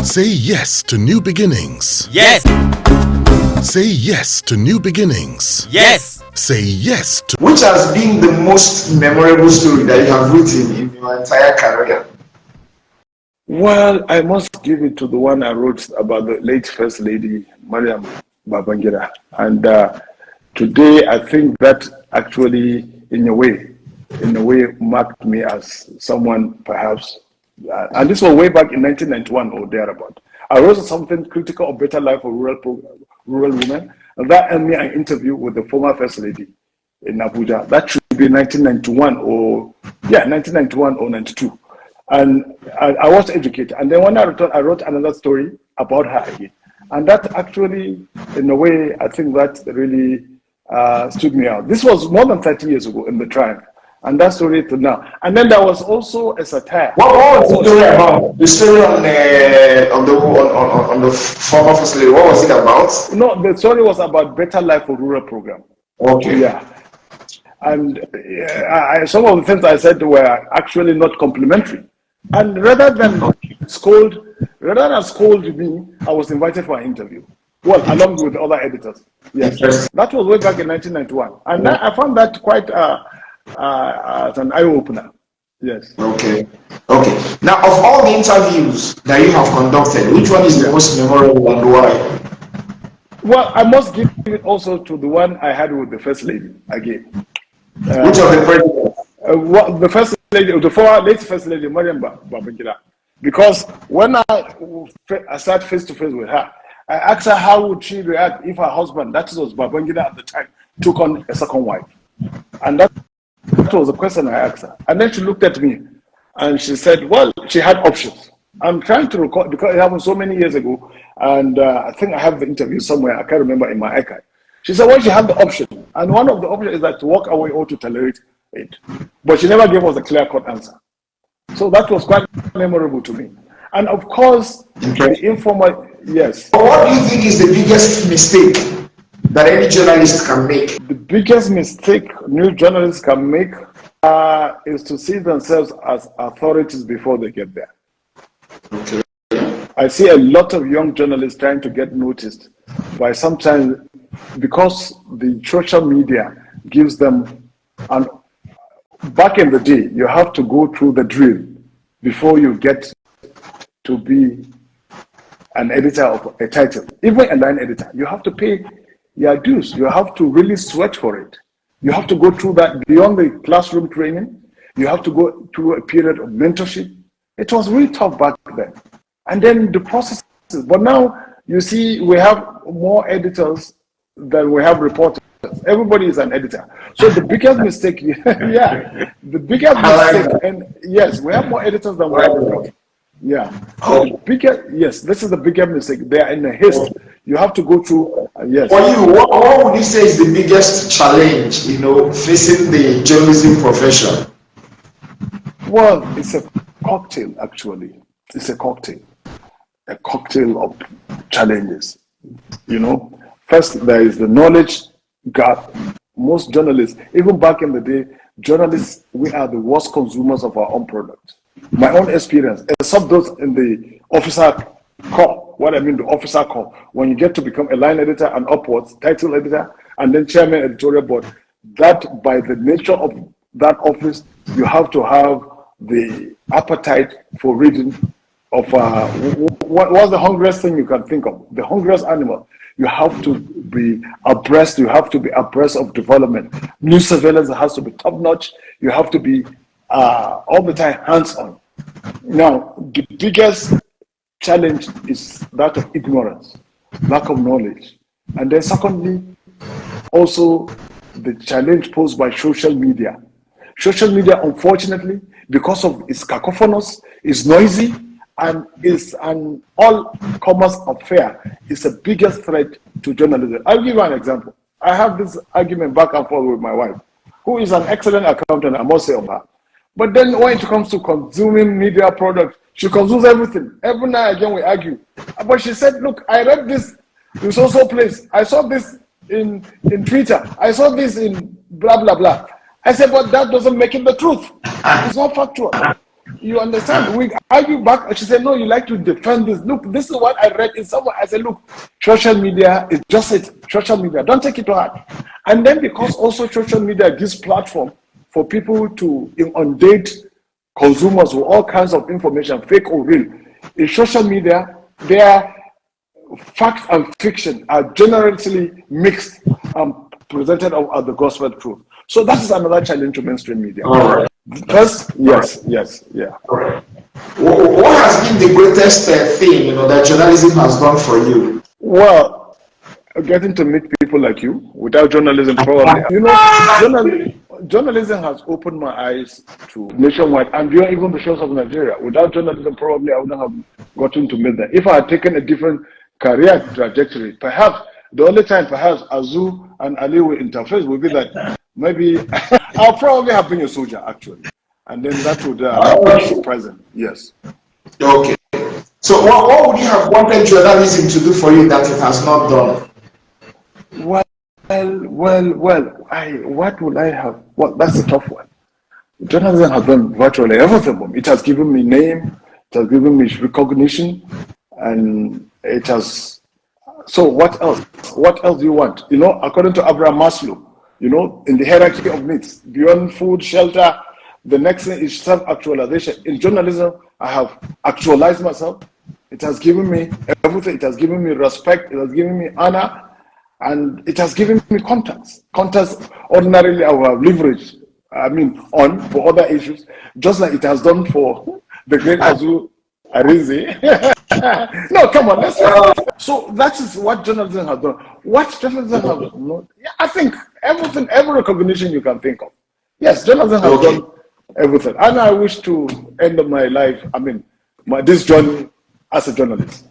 Say yes to new beginnings. Yes. Say yes to new beginnings. Yes. Say yes to... Which has been the most memorable story that you have written in your entire career? Well, I must give it to the one I wrote about the late First Lady, Maryam Babangida. And today, I think that actually, in a way, marked me as someone perhaps, and this was way back in 1991 or thereabout. I wrote something critical of better life for rural women, and that earned me an interview with the former First Lady in Abuja. That should be 1991 or 92. And I was educated. And then when I returned, I wrote another story about her again. And that actually, in a way, I think that really stood me out. This was more than 30 years ago in the trial. And that story to now. And then there was also a satire. What was the story about? The story on the former First Lady, what was it about? No, the story was about Better Life for Rural program. Okay. Yeah. And some of the things I said were actually not complimentary. And rather than scold me, I was invited for an interview. Well, along with other editors. Yes. That was way back in 1991. And I found that quite as an eye-opener. Yes. Okay. Now, of all the interviews that you have conducted, which one is the most memorable and why? Well, I must give it also to the one I had with the First Lady again. Which of the presidents? The First Lady, the former late First Lady, Maryam Babangida. Because when I sat face to face with her, I asked her how would she react if her husband, that was Babangida at the time, took on a second wife. And that was the question I asked her. And then she looked at me and she said, well, she had options. I'm trying to recall, because it happened so many years ago, and I think I have the interview somewhere, I can't remember in my archive. She said, well, she had the option. And one of the options is that to walk away or to tolerate it. But she never gave us a clear-cut answer. So that was quite memorable to me. And of course, the informal, yes. What do you think is the biggest mistake that any journalist can make? The biggest mistake new journalists can make is to see themselves as authorities before they get there. Okay. I see a lot of young journalists trying to get noticed by sometimes, because the social media gives them, and back in the day, you have to go through the drill before you get to be an editor of a title. Even a line editor, you have to pay your dues. You have to really sweat for it. You have to go through that beyond the classroom training. You have to go through a period of mentorship. It was really tough back then. And then the process, but now you see we have more editors than we have reporters. Everybody is an editor. So the biggest mistake, the biggest mistake, and yes, we have more editors than we have reporters. Yeah. So yes, this is the biggest mistake. They are in a haste. You have to go through, yes. For you, what would you say is the biggest challenge, facing the journalism profession? Well, it's a cocktail, actually. It's a cocktail of challenges. First, there is the knowledge gap. Most journalists, even back in the day, journalists, we are the worst consumers of our own product. My own experience, except those in the officer corps, the officer corps, when you get to become a line editor and upwards, title editor, and then chairman editorial board, that by the nature of that office, you have to have the appetite for reading of what's the hungriest thing you can think of? The hungriest animal. You have to be abreast. You have to be abreast of development. News surveillance has to be top notch. You have to be all the time hands-on. Now, the biggest challenge is that of ignorance, lack of knowledge. And then secondly, also the challenge posed by social media. Social media, unfortunately, because of its cacophonous, is noisy, and is an all-commerce affair, is the biggest threat to journalism. I'll give you an example. I have this argument back and forth with my wife, who is an excellent accountant, I must say of her. But then when it comes to consuming media products, she consumes everything. Every now and again we argue. But she said, look, I read this in so place. I saw this in Twitter. I saw this in blah, blah, blah. I said, but that doesn't make it the truth. It's not factual. You understand? We argue back. She said, no, you like to defend this. Look, this is what I read in someone. I said, look, social media is just it. Social media. Don't take it to heart. And then because also social media gives platform for people to inundate consumers with all kinds of information, fake or real. In social media, their facts and fiction are generally mixed and presented as the gospel truth. So that is another challenge to mainstream media. All right. First, yes, yeah. All right. What has been the greatest thing that journalism has done for you? Well, getting to meet people like you. Without journalism, probably, journalism has opened my eyes to nationwide and beyond even the shores of Nigeria. Without journalism, probably I wouldn't have gotten to meet them. If I had taken a different career trajectory, perhaps the only time perhaps Azu and Ali will interface would be that maybe I'll probably have been a soldier actually, and then that would be present. Yes. Okay. So what would you have wanted journalism to do for you that it has not done? Well. What would I have? Well, that's a tough one. Journalism has done virtually everything for me. It has given me name, it has given me recognition, and it has. So what else? What else do you want? According to Abraham Maslow, in the hierarchy of needs, beyond food, shelter, the next thing is self-actualization. In journalism, I have actualized myself. It has given me everything. It has given me respect. It has given me honor. And it has given me contacts. Contacts ordinarily I will have leverage, on for other issues, just like it has done for the great Azu Arinze. No, come on, let's. So that is what journalism has done. What journalism has done? I think everything, every recognition you can think of. Yes, journalism has done everything. And I wish to end my life, this journey as a journalist.